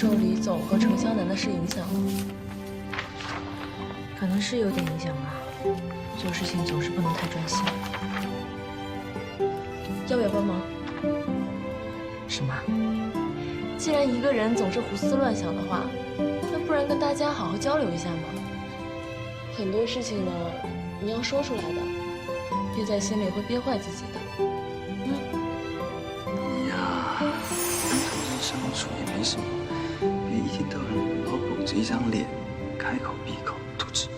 受李总和程湘南的事影响了，可能是有点影响吧。做事情总是不能太专心。要不要帮忙？什么？既然一个人总是胡思乱想的话，那不然跟大家好好交流一下嘛。很多事情呢，你要说出来的，憋在心里会憋坏自己的。你呀，跟同事相处也没什么，别一天到晚老绷着一张脸，开口闭口都是。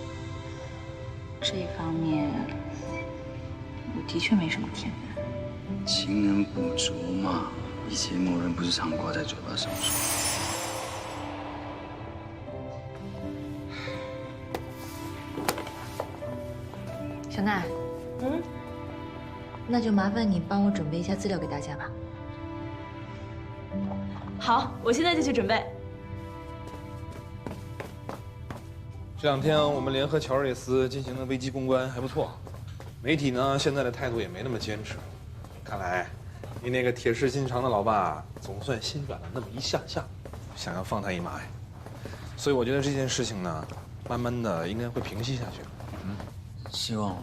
这一方面，我的确没什么天分。情人补拙嘛，以前某人不是常挂在嘴巴上说。小奈，那就麻烦你帮我准备一下资料给大家吧。好，我现在就去准备。这两天我们联合乔瑞斯进行的危机公关还不错，媒体呢现在的态度也没那么坚持，看来你那个铁石心肠的老爸总算心软了那么一下下，想要放他一马呀。所以我觉得这件事情呢，慢慢的应该会平息下去。希望。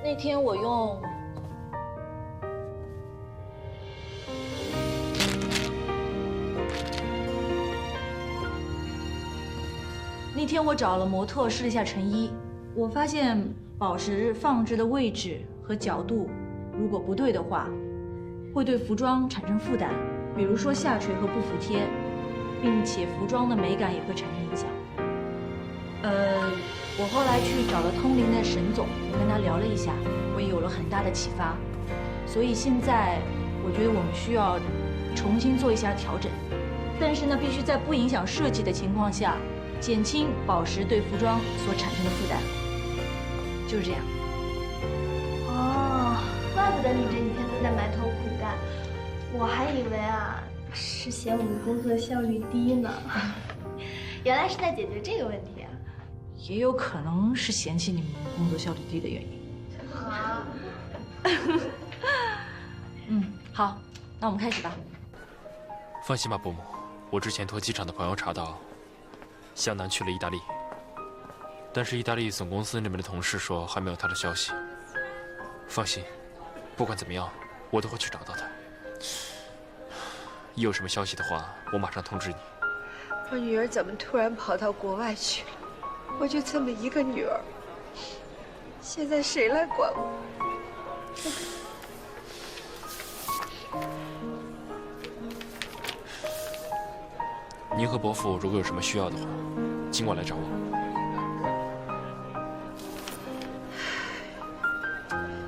那天我用那天我找了模特试了一下成衣，我发现宝石放置的位置和角度，如果不对的话，会对服装产生负担，比如说下垂和不服帖，并且服装的美感也会产生影响。我后来去找了通灵的沈总，我跟他聊了一下，我也有了很大的启发。所以现在我觉得我们需要重新做一下调整，但是呢，必须在不影响设计的情况下，减轻宝石对服装所产生的负担。就是这样。哦，怪不得你这几天都在埋头苦干，我还以为啊是嫌我们工作效率低呢，原来是在解决这个问题啊。也有可能是嫌弃你们工作效率低的原因。啊。好，那我们开始吧。放心吧，伯母，我之前托机场的朋友查到，向南去了意大利，但是意大利总公司那边的同事说还没有他的消息。放心，不管怎么样，我都会去找到他。一有什么消息的话，我马上通知你。我女儿怎么突然跑到国外去了？我就这么一个女儿，现在谁来管我？您和伯父如果有什么需要的话，尽管来找我。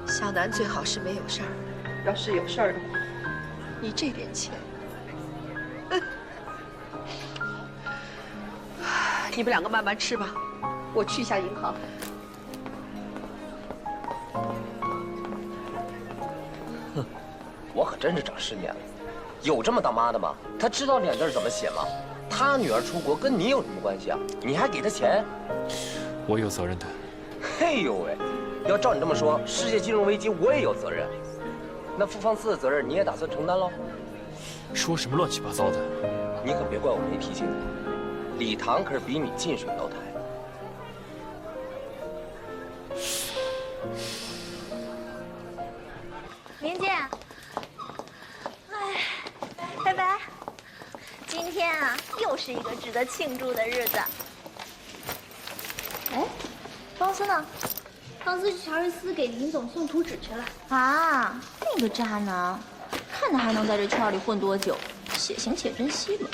向南最好是没有事儿，要是有事儿的话，你这点钱，你们两个慢慢吃吧，我去一下银行。哼，我可真是长世面了。有这么当妈的吗？她知道脸字怎么写吗？她女儿出国跟你有什么关系啊？你还给她钱？我有责任的。嘿呦喂，要照你这么说，世界金融危机我也有责任。那付放肆的责任你也打算承担喽？说什么乱七八糟的？你可别怪我没提醒你，礼堂可是比你近水楼台。林姐，拜拜。今天啊，又是一个值得庆祝的日子。哎，方思呢？方思去乔瑞斯给林总送图纸去了。啊，那个渣男，看他还能在这圈里混多久，且行且珍惜吧。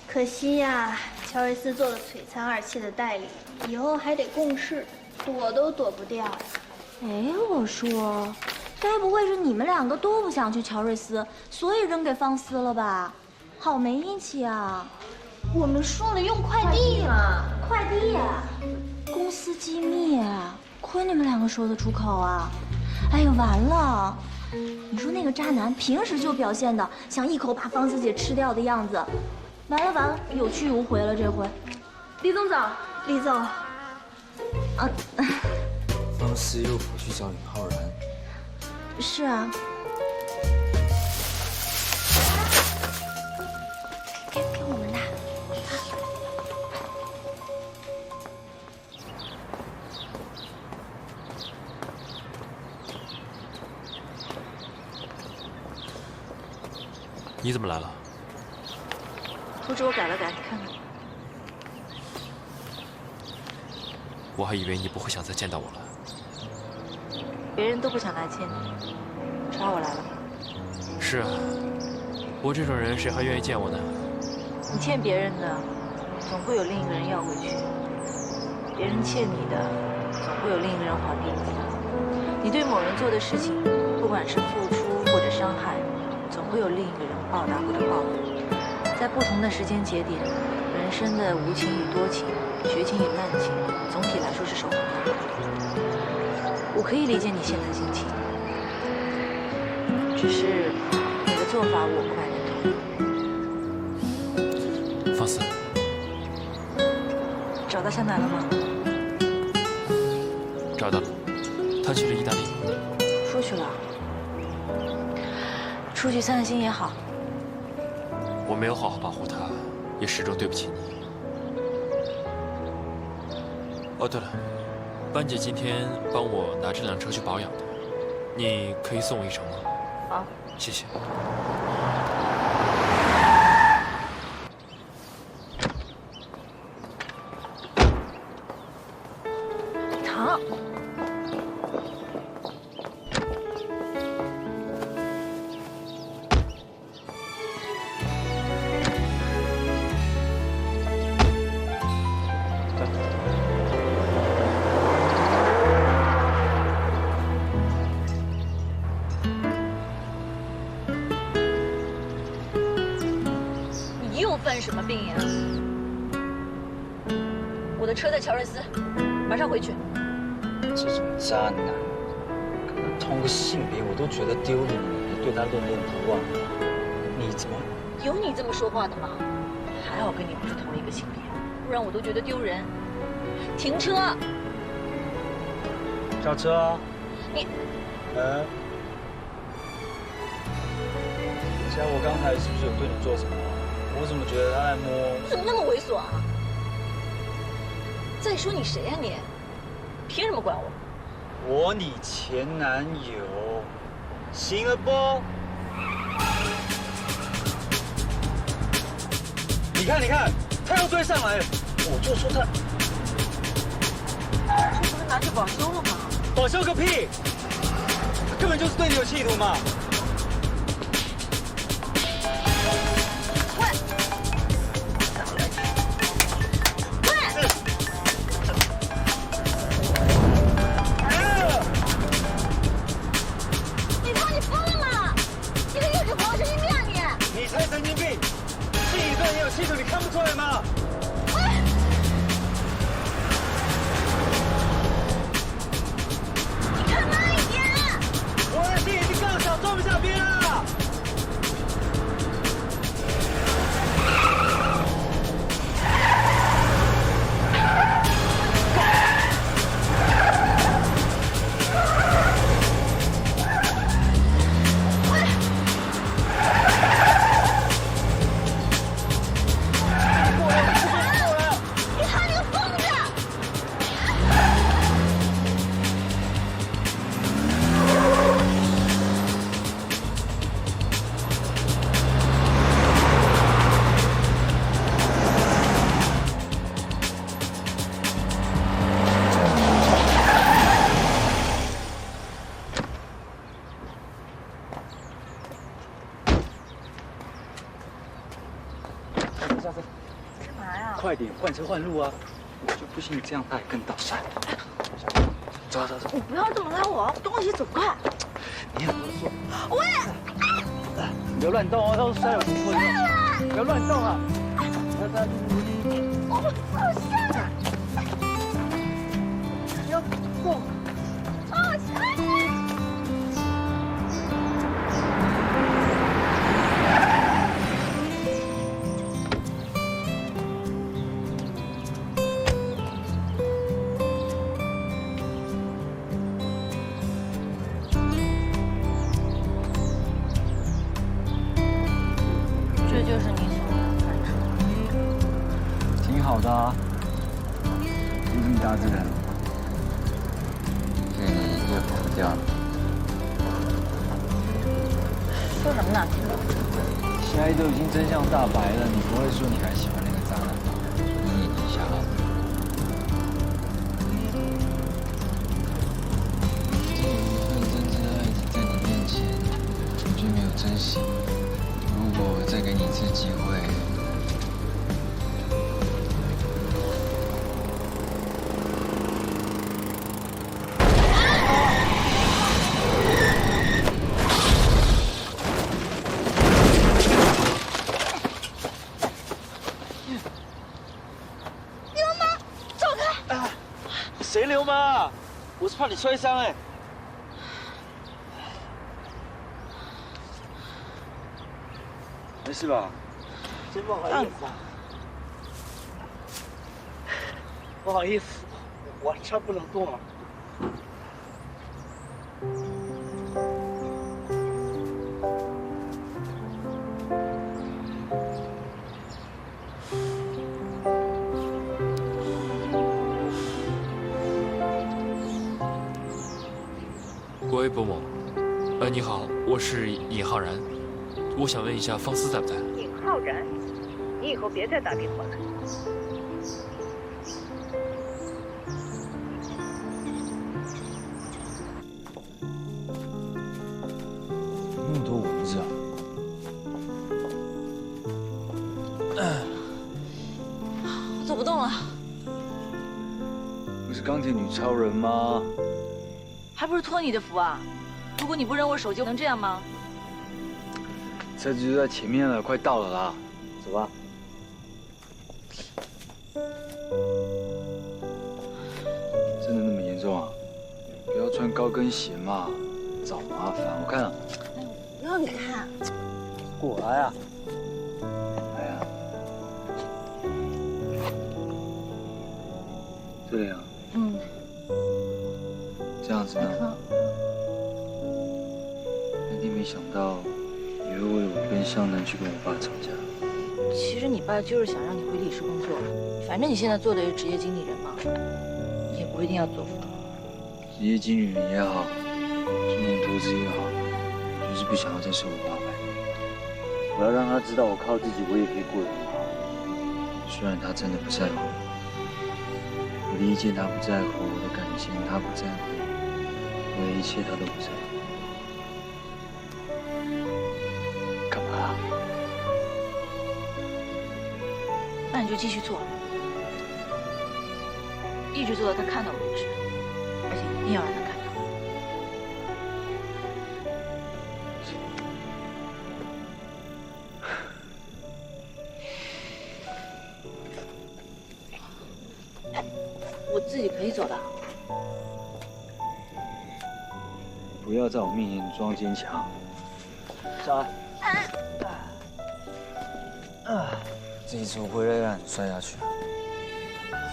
可惜呀，乔瑞斯做了璀璨二期的代理，以后还得共事，躲都躲不掉呀。哎，我说，该不会是你们两个都不想去乔瑞斯，所以扔给方思了吧？好没义气啊！我们说了用快递嘛，快递呀，公司机密啊，快亏你们两个说得出口啊！哎呀，完了！你说那个渣男平时就表现的想一口把方思姐吃掉的样子，完了，有去无回了这回。李总早，李总，啊，方思又跑去找尹浩然，是啊。给我们的。你怎么来了？图纸我改了改，你看看。我还以为你不会想再见到我了。别人都不想来见你，抓我来了吗？是啊，我这种人谁还愿意见我呢？你欠别人的，总会有另一个人要回去；别人欠你的，总会有另一个人还给你。你对某人做的事情，不管是付出或者伤害，总会有另一个人报答或者报复。在不同的时间节点，人生的无情与多情、绝情与滥情，总体来说是守恒的。我可以理解你现在的心情，只是你的做法我不敢认同。方思，找到香楠了吗？找到了，他去了意大利。出去了。出去散心也好。我没有好好保护他，也始终对不起你。哦，对了，班姐今天帮我拿这辆车去保养的，你可以送我一程吗？好，谢谢。糖。你又犯什么病呀？我的车在乔瑞斯，马上回去。这种渣男，跟他同个性别我都觉得丢脸，你对他恋恋不忘，你怎么？有你这么说话的吗？还好跟你不是同一个性别，不然我都觉得丢人。停车！下车啊！你，像我刚才是不是有对你做什么？我怎么觉得他在摸？你怎么那么猥琐啊？再说你谁呀你？凭什么管我？我你前男友，行了不？你看，他又追上来了，我就说他，这不是拿去保修了吗？保修个屁！他根本就是对你有企图嘛！喂！你他妈你疯了吗？一个月只跑神经病啊你！你才神经病！自己对你有企图，你看不出来吗？你开慢一点！我的心已经更小，装不下边了。你还你个疯子！下飞，干嘛呀？快点换车换路啊！我就不信你这样他还更倒晒。走。你不要这么拉我，东西走开！你很啰嗦。喂！你不要乱动哦，到时候摔有什么错用？不要乱动啊！我下来！不要动！掉了。说什么呢？现在都已经真相大白了，你不会说你还喜欢那个渣男吧？你演一下啊。这份真挚的爱情在你面前，你却没有珍惜。如果我再给你一次机会，谁流氓啊？我是怕你摔伤哎。没事吧？真不好意思啊。不好意思，我这不能动了。喂，伯母，你好，我是尹浩然，我想问一下方思在不在？尹浩然，你以后别再打电话了。那么多蚊子啊！我走不动了，不是钢铁女超人吗？还不是托你的福啊！如果你不扔我手机，能这样吗？车子就在前面了，快到了啦，走吧。真的那么严重啊？不要穿高跟鞋嘛，找麻烦。我看啊，不要你看，过来啊！来啊！这里啊。嗯。这样子呢？那天没想到你会为我跟向南去跟我爸吵架。其实你爸就是想让你回李氏工作，反正你现在做的是职业经理人嘛，你也不一定要做副总。职业经理人也好，金融投资也好，就是不想要再受我爸摆。我要让他知道我靠自己，我也可以过得很好。虽然他真的不在乎我的意见，他不在乎我的感情，他不在乎。我的一切他都不在乎。干嘛？那你就继续做，一直做到他看到为止，而且一定要让他看到。我自己可以走的。不要在我面前装坚强。上来。这一次我不会再让你摔下去。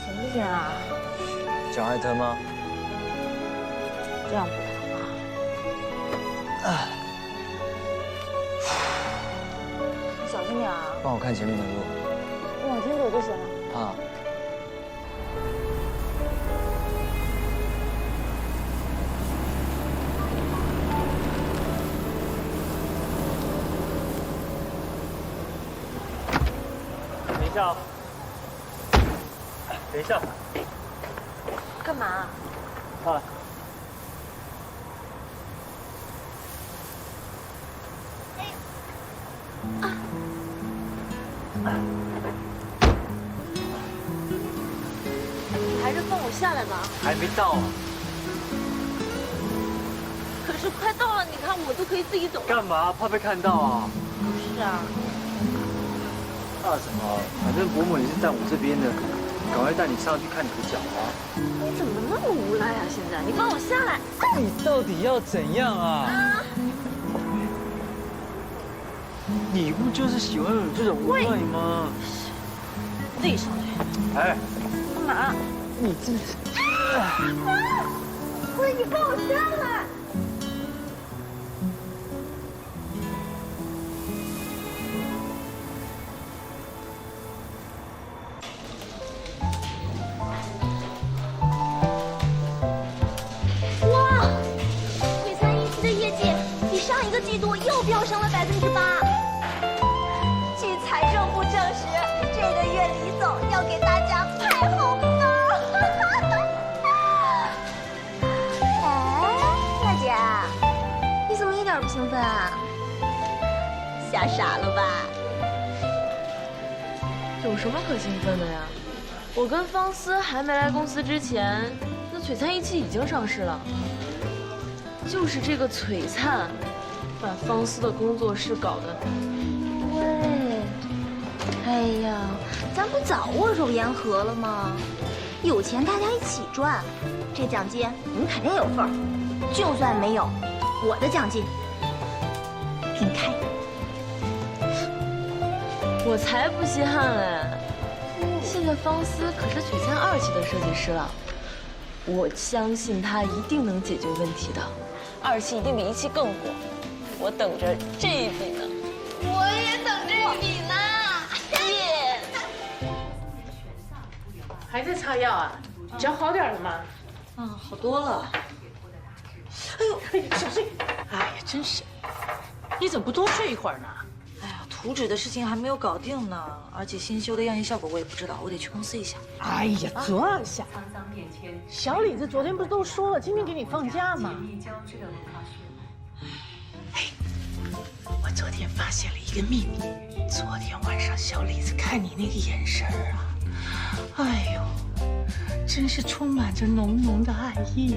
行不行啊？脚还疼吗？这样不疼啊。你小心点啊。帮我看前面的路。往前走就行了。啊。等一下，等一下。干嘛？啊。你还是放我下来吧。还没到啊。可是快到了，你看我都可以自己走了。干嘛？怕被看到啊？不是啊。怕什么？反正伯母也是站我这边的，赶快带你上去看你的脚啊！你怎么那么无赖啊？现在你放我下来！你到底要怎样啊？你不就是喜欢有这种无赖吗？自己上去。哎，干嘛？你这是……喂，你放我下来！兴奋啊？吓傻了吧？有什么可兴奋的呀？我跟方思还没来公司之前，那璀璨一期已经上市了。就是这个璀璨，把方思的工作室搞得……喂，哎呀，咱不早握手言和了吗？有钱大家一起赚，这奖金你们肯定有份儿。就算没有，我的奖金给你开。我才不稀罕嘞！现在方思可是璀璨2期的设计师了，我相信他一定能解决问题的。2期一定比1期更火，我等着这一笔呢。我也等这一笔呢，耶！还在擦药啊？脚好点了吗？好多了。哎呦，小心！哎呀，真是，你怎么不多睡一会儿呢？哎呀，图纸的事情还没有搞定呢，而且新修的样衣效果我也不知道，我得去公司一下。哎呀，坐下。小李子昨天不是都说了，今天给你放假吗？哎，我昨天发现了一个秘密。昨天晚上小李子看你那个眼神啊，哎呦，真是充满着浓浓的爱意。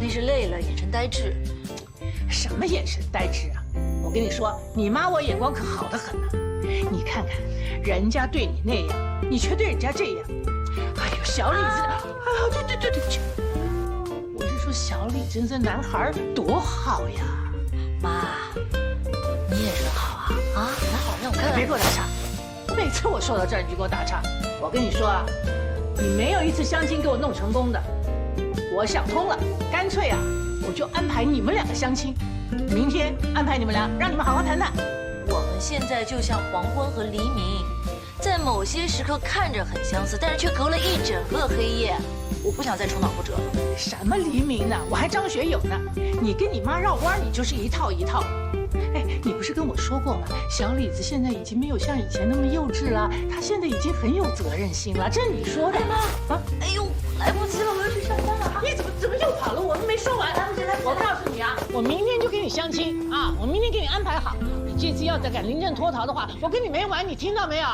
那是累了，眼神呆滞。什么眼神呆滞啊！我跟你说，你妈我眼光可好得很呢。你看看，人家对你那样，你却对人家这样。哎呦，小李子，哎呦，对，我是说小李子这男孩多好呀！妈，你也人好啊啊，人好让我看看。别给我打岔，每次我说到这儿你就给我打岔。我跟你说啊，你没有一次相亲给我弄成功的。我想通了，干脆啊，我就安排你们2个相亲。明天安排你们俩，让你们好好谈谈。我们现在就像黄昏和黎明，在某些时刻看着很相似，但是却隔了一整个黑夜。我不想再重蹈覆辙了。什么黎明呢？我还张学友呢。你跟你妈绕弯，你就是一套一套。哎，你不是跟我说过吗？小李子现在已经没有像以前那么幼稚了，他现在已经很有责任心了。这你说的。哎妈，啊，哎呦，来不及了，我要去上班了啊！你怎么又跑了？我们没说完。我告诉你啊，我明天就给你相亲啊，我明天给你安排好。你这次要再敢临阵脱逃的话，我跟你没完，你听到没有？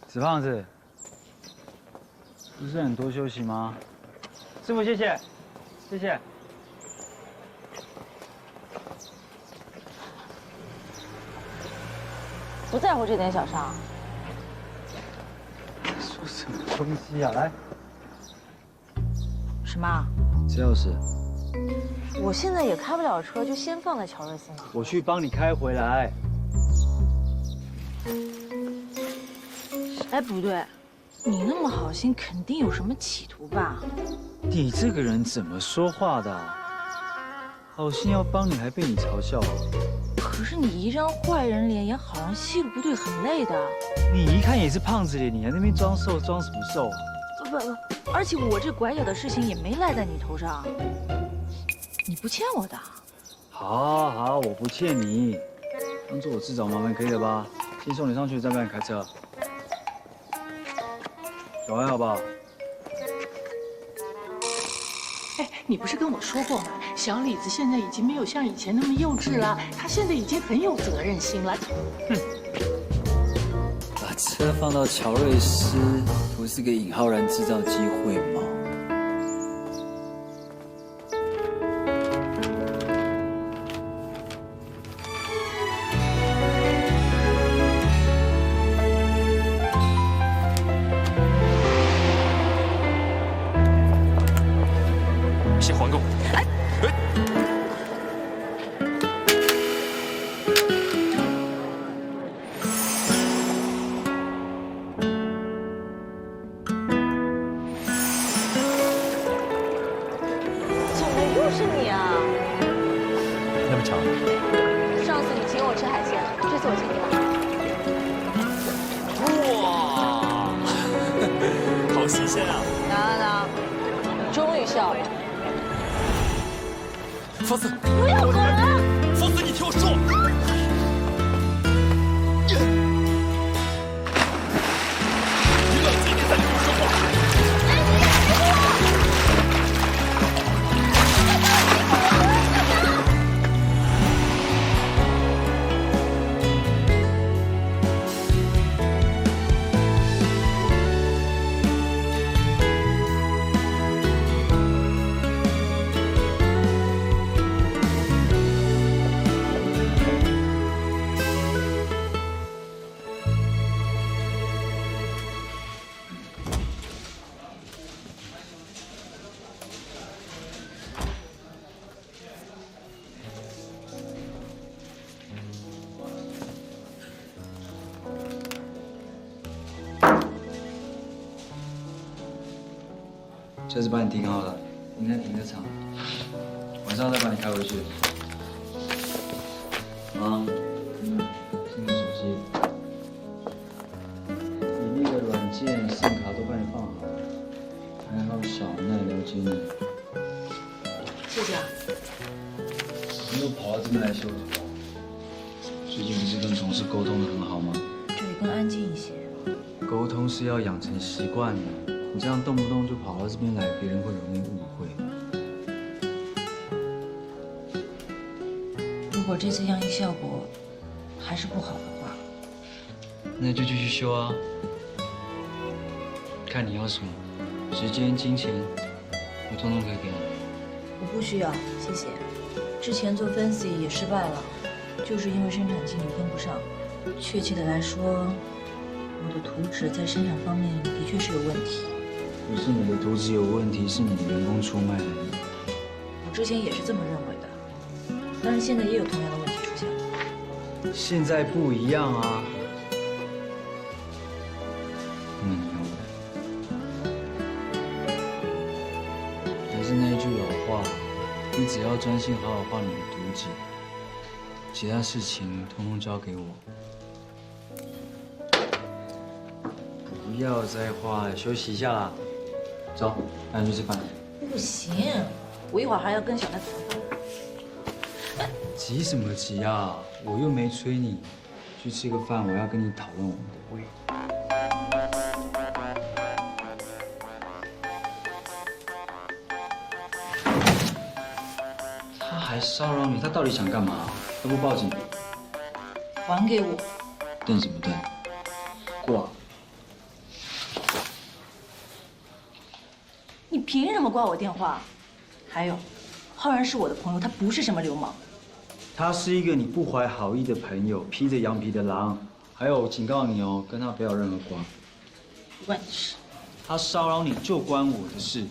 死胖子，不是很多休息吗？师傅，谢谢，谢谢。不在乎这点小伤。说什么东西啊？来，什么？这钥匙，我现在也开不了车，就先放在乔瑞斯那。我去帮你开回来。哎，不对，你那么好心，肯定有什么企图吧？你这个人怎么说话的？好心要帮你，还被你嘲笑。可是你一张坏人脸演好人戏，不对，很累的。你一看也是胖子脸，你还在那边装瘦，装什么瘦啊？不，而且我这拐角的事情也没赖在你头上，你不欠我的。好，我不欠你，当做我自找麻烦可以了吧？先送你上去，再帮你开车。小孩好不好？哎，你不是跟我说过吗？小李子现在已经没有像以前那么幼稚了，他现在已经很有责任心了。哼，把车放到乔瑞斯，不是给尹浩然制造机会吗？先还给我！怎么又是你啊？那么巧？上次你请我吃海鲜，这次我请你吧。哇，好新鲜啊！哪，终于笑了。方思，不要滚！方思，你听我说。你冷静点，再跟我说话。 车子帮你停好了，停在停车场，晚上再把你开回去。啊，这个手机，你那个软件、SIM 卡都帮你放好了，还好小奈了解你。谢谢啊。你又跑到这边来修图啊？最近不是跟同事沟通得很好吗？这里更安静一些。沟通是要养成习惯的。 你这样动不动就跑到这边来，别人会容易误会。如果这次样艺效果还是不好的话，那就继续修啊。看你要什么，时间、金钱，我通通可以给你。我不需要，谢谢。之前做分析也失败了，就是因为生产经理跟不上。确切的来说，我的图纸在生产方面的确是有问题。 不是你的图纸有问题，是你的员工出卖了你。我之前也是这么认为的，但是现在也有同样的问题出现了。现在不一样啊！那你要还是那一句老话，你只要专心好好画你的图纸，其他事情通通交给我。 不要再画了，休息一下啦。走，带你去吃饭。不行，我一会儿还要跟小奈谈饭。急什么急啊？我又没催你。去吃个饭，我要跟你讨论我们的未来。他还骚扰你，他到底想干嘛？要不报警？还给我。瞪什么瞪？挂。 你凭什么挂我电话？还有，浩然是我的朋友，他不是什么流氓。他是一个你不怀好意的朋友，披着羊皮的狼。还有，我警告你哦，跟他不要有任何瓜。问题，他骚扰你就关我的事。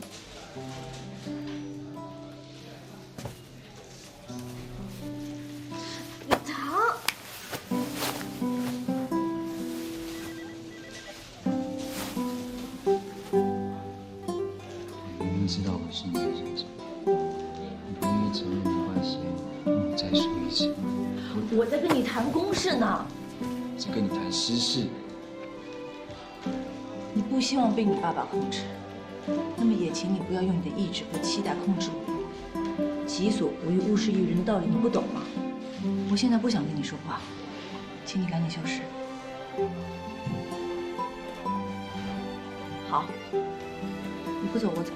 李唐，知道我心里在想什么，你不愿意承认没关系，我再说一次。我在跟你谈公事呢。在跟你谈私事。你不希望被你爸爸控制，那么也请你不要用你的意志和期待控制我。己所不欲，勿施于人的道理你不懂吗？我现在不想跟你说话，请你赶紧消失。好，你不走我走。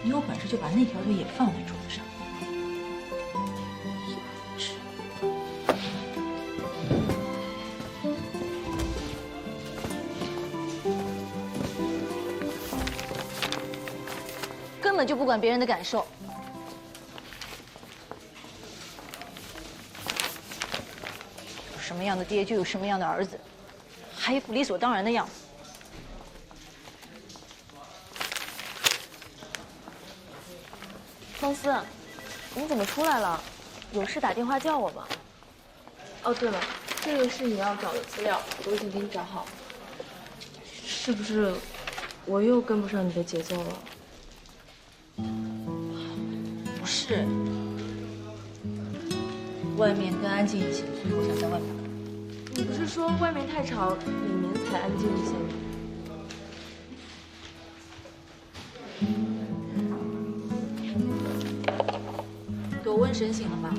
你有本事就把那条腿也放在桌子上。根本就不管别人的感受。有什么样的爹就有什么样的儿子，还一副理所当然的样子。 方思，你怎么出来了？有事打电话叫我吧。哦，对了，这个是你要找的资料，我已经给你找好了。是不是我又跟不上你的节奏了？不是，外面更安静一些，所以我想在外面。你不是说外面太吵，里面才安静一些吗？朵问神醒了吗？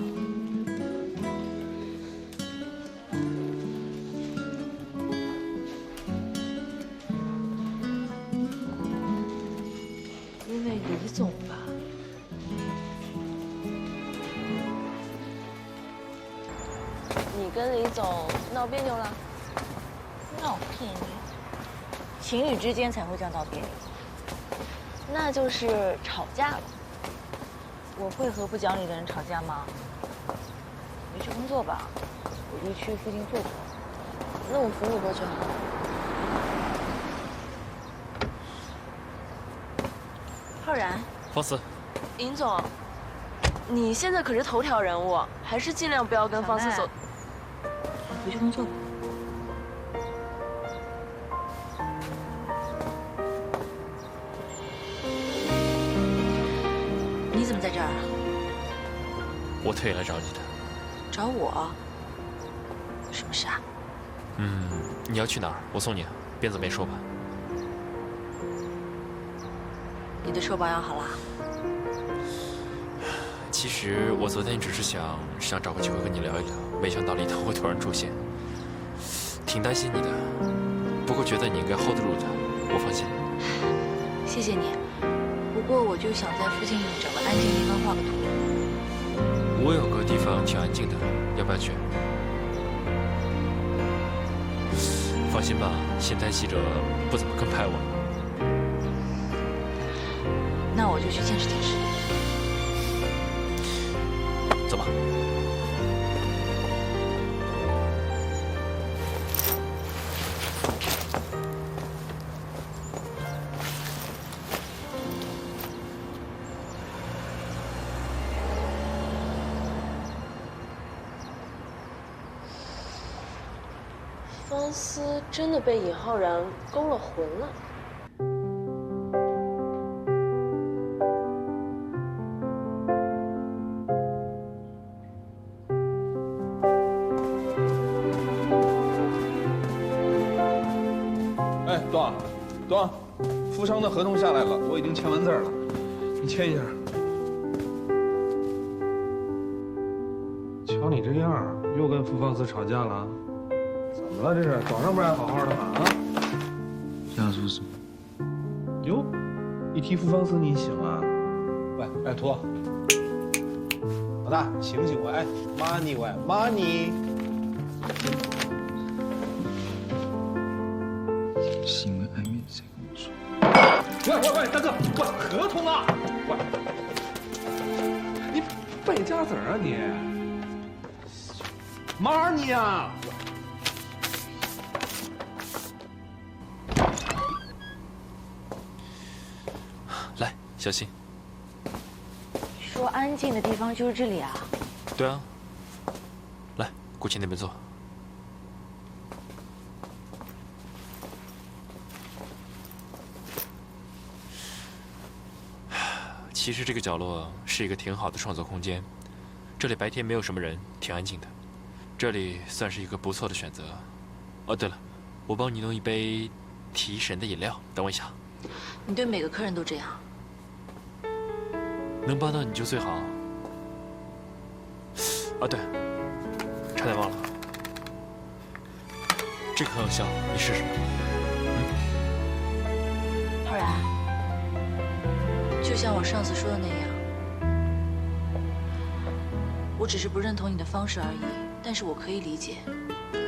因为李总吧。你跟李总闹别扭了？闹别扭？情侣之间才会叫闹别扭。那就是吵架了。我会和不讲理的人吵架吗？没去工作吧？我就去附近坐坐。那我扶你过去好了。浩然，方思，尹总，你现在可是头条人物，还是尽量不要跟方思走。回去工作吧。你怎么在这儿啊？我特意来找你的。找我？什么事啊？你要去哪儿？我送你，边走边说吧。你的手保养好了？其实我昨天只是想找个机会跟你聊一聊，没想到李涛会突然出现，挺担心你的。不过觉得你应该 hold 得住的，我放心。谢谢你。不过我就想在附近找个安静地方画个图。我有个地方挺安静的，要不要去？放心吧，现在记者不怎么跟拍我。那我就去见识见识。走吧。方思真的被尹浩然勾了魂了。哎，段，富商的合同下来了，我已经签完字了，你签一下。瞧你这样，又跟傅方思吵架了？怎么了？这是早上不是还好好的吗？啊？想说什么？哟，一提傅方思你醒啊？喂，拜托，老大醒醒喂，money 喂 money。是因为暧昧才跟我说。喂，大哥，喂，合同啊！喂，你败家子儿啊你！money 啊！来，小心。说安静的地方就是这里啊？对啊。来，过去那边坐。其实这个角落是一个挺好的创作空间，这里白天没有什么人，挺安静的。这里算是一个不错的选择。哦，对了，我帮你弄一杯提神的饮料，等我一下。你对每个客人都这样？能帮到你就最好。啊，对，差点忘了，这个很有效，你试试。浩然，就像我上次说的那样，我只是不认同你的方式而已，但是我可以理解，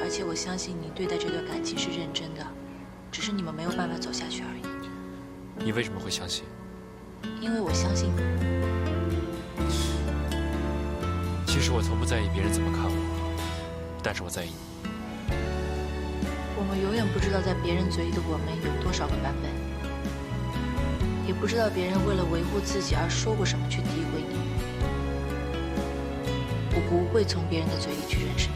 而且我相信你对待这段感情是认真的，只是你们没有办法走下去而已。你为什么会相信？因为我相信你。其实我从不在意别人怎么看我，但是我在意你。我们永远不知道在别人嘴里的我们有多少个版本，也不知道别人为了维护自己而说过什么去诋毁你。我不会从别人的嘴里去认识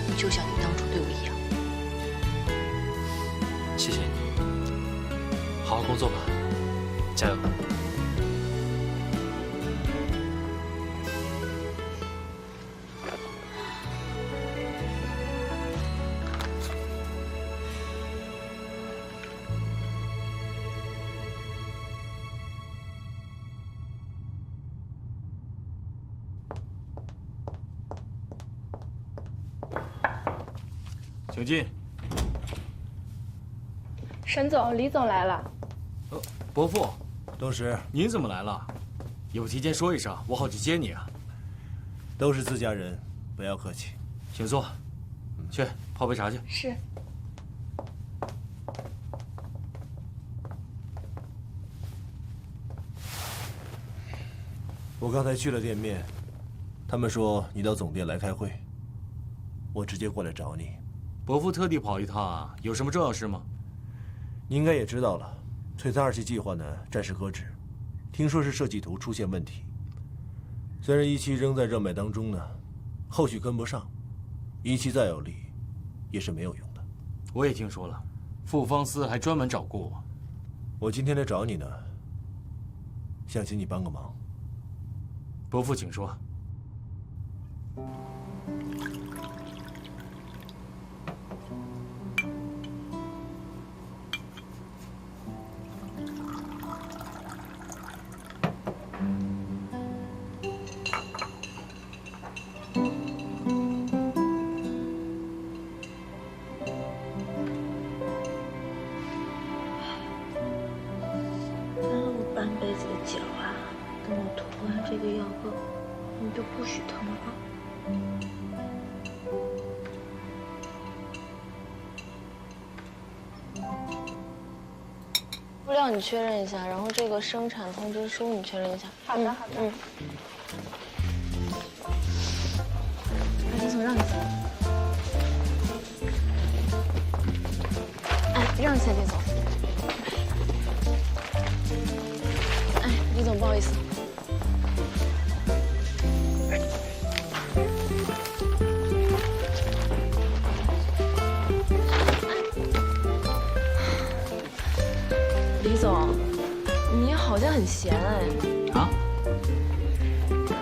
你，就像你当初对我一样。谢谢你，好好工作吧，加油。请进。沈总，李总来了。伯父，董事，您怎么来了？有提前说一声，我好去接你啊。都是自家人，不要客气。请坐。去泡杯茶去。是。我刚才去了店面，他们说你到总店来开会，我直接过来找你。伯父特地跑一趟啊，有什么重要事吗？你应该也知道了，璀璨2期计划呢暂时搁置，听说是设计图出现问题。虽然1期仍在热卖当中呢，后续跟不上，1期再有力也是没有用的。我也听说了，傅方思还专门找过我。我今天来找你呢，想请你帮个忙。伯父，请说。半辈子的脚啊，等我涂完这个药膏，你就不许疼了。物料你确认一下，然后这个生产通知书你确认一下。好的，好的。李总，让一下。哎，让一下，李总。李总，不好意思。李总，你好像很闲哎。啊？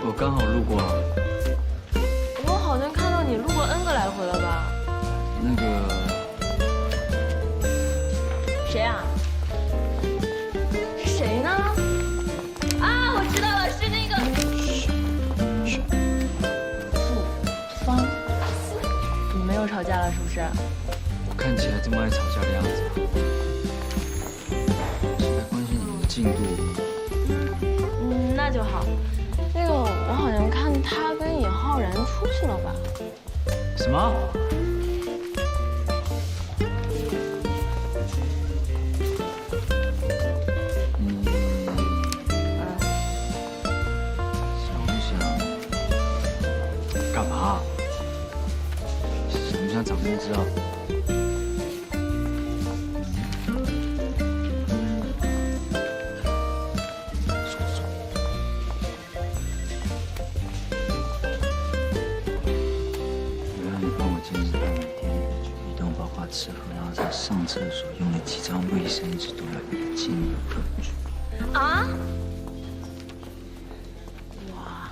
我刚好路过。我好像看到你路过 N 个来回了吧？那个。谁啊？是谁呢？又吵架了是不是？我看起来这么爱吵架的样子，是在关心你们的进度。那就好。那个，我好像看他跟尹浩然出去了吧？什么？想干嘛？想长公知道。我让你帮我监视他每天的举动，包括吃喝，然后在上厕所用了几张卫生纸都要一清二楚。啊？哇。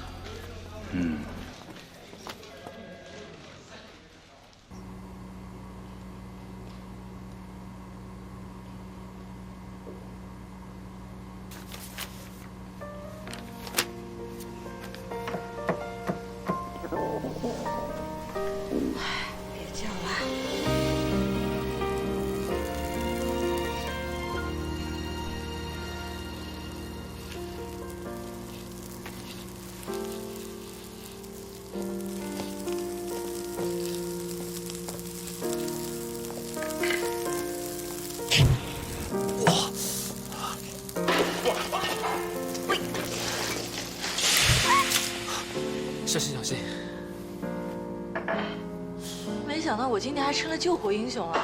小心小心！没想到我今天还成了救火英雄了。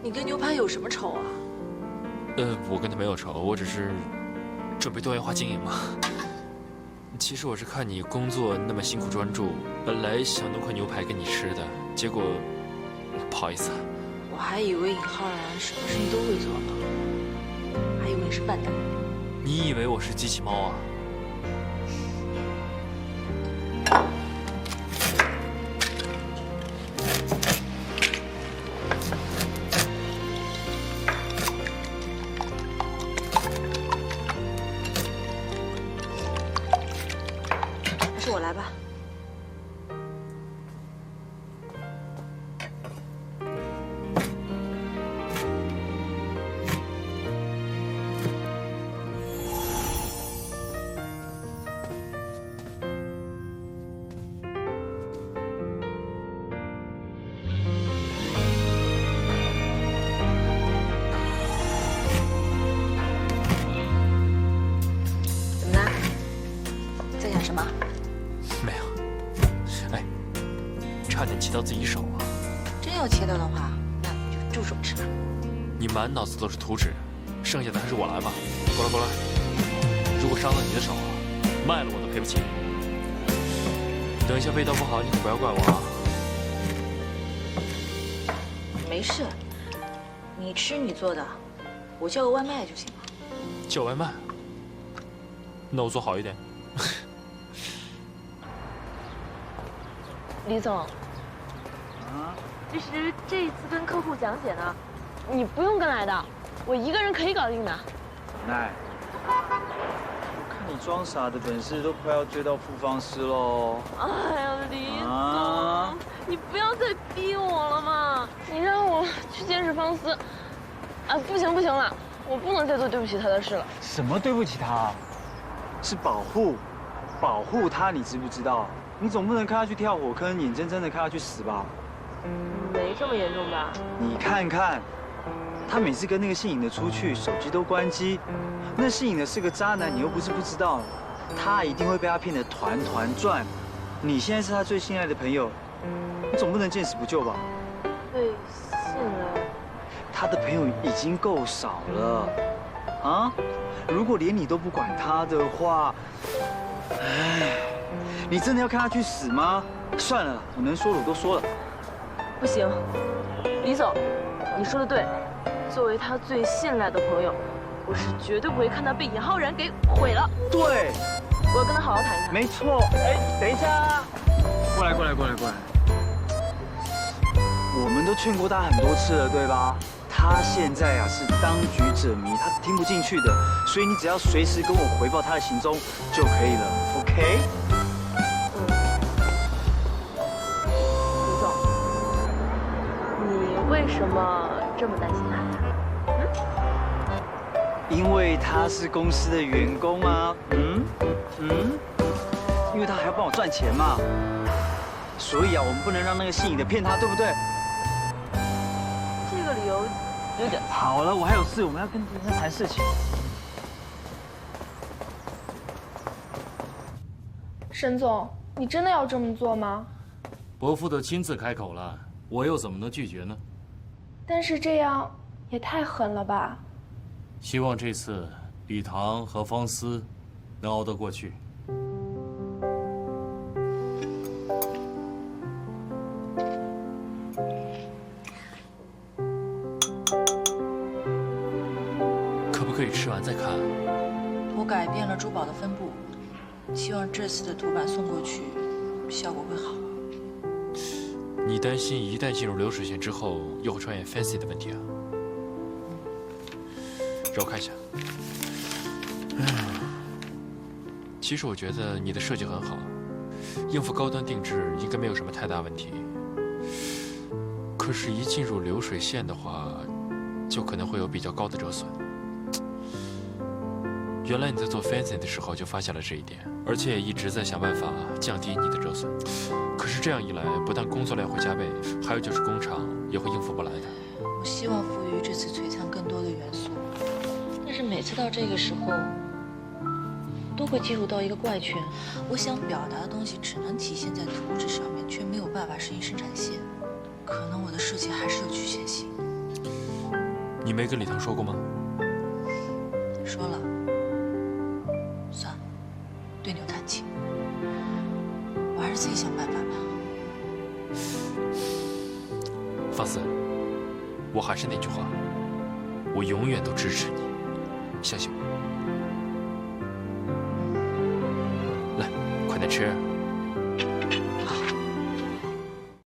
你跟牛排有什么仇啊？我跟他没有仇，我只是准备多元化经营嘛。其实我是看你工作那么辛苦专注，本来想弄块牛排给你吃的，结果不好意思。我还以为尹浩然什么事情都会做呢，还以为你是笨蛋。你以为我是机器猫啊？还是我来吧。差点切到自己手啊！真要切到的话，那你就住手吃吧。你满脑子都是图纸，剩下的还是我来吧。过来过来，如果伤到你的手啊，卖了我都赔不起。等一下味道不好，你可不要怪我啊。没事，你吃你做的，我叫个外卖就行了。叫外卖？那我做好一点。李总，其实这一次跟客户讲解呢，你不用跟来的，我一个人可以搞定的。奶，我看你装傻的本事都快要追到复方师喽。哎呀，李总，你不要再逼我了嘛！你让我去监视方思，啊，不行了，我不能再做对不起他的事了。什么对不起他？是保护他，你知不知道？你总不能看他去跳火坑，眼睁睁的看他去死吧？没这么严重吧？你看看，他每次跟那个姓尹的出去，手机都关机。那姓尹的是个渣男，你又不是不知道，他一定会被他骗得团团转。你现在是他最信赖的朋友，你总不能见死不救吧？对，信赖。他的朋友已经够少了，啊？如果连你都不管他的话，唉。你真的要看他去死吗？算了，我能说的我都说了。不行，李总，你说的对。作为他最信赖的朋友，我是绝对不会看他被尹浩然给毁了。对，我要跟他好好谈一谈。没错。哎，等一下，过来。我们都劝过他很多次了，对吧？他现在啊是当局者迷，他听不进去的，所以你只要随时跟我回报他的行踪就可以了 ，OK？为什么这么担心他呀？因为他是公司的员工啊，因为他还要帮我赚钱嘛，所以啊，我们不能让那个姓尹的骗他，对不对？这个理由有点……好了，我还有事，我们要跟人家谈事情。沈总，你真的要这么做吗？伯父都亲自开口了，我又怎么能拒绝呢？但是这样也太狠了吧！希望这次李唐和方思能熬得过去。可不可以吃完再看？我改变了珠宝的分布，希望这次的图版送过去效果会好。你担心一旦进入流水线之后，又会出现 fancy 的问题啊？让我看一下。其实我觉得你的设计很好，应付高端定制应该没有什么太大问题。可是，一进入流水线的话，就可能会有比较高的折损。原来你在做 fancy 的时候就发现了这一点，而且也一直在想办法降低你的折损。可是这样一来，不但工作量会加倍，还有就是工厂也会应付不来的。我希望赋予这次璀璨更多的元素，但是每次到这个时候，都会进入到一个怪圈。我想表达的东西只能体现在图纸上面，却没有办法适应生产线。可能我的设计还是有局限性。你没跟李唐说过吗？说了，算了，对牛弹琴。我还是自己想办法吧。方思，我还是那句话，我永远都支持你，相信我。来，快点吃。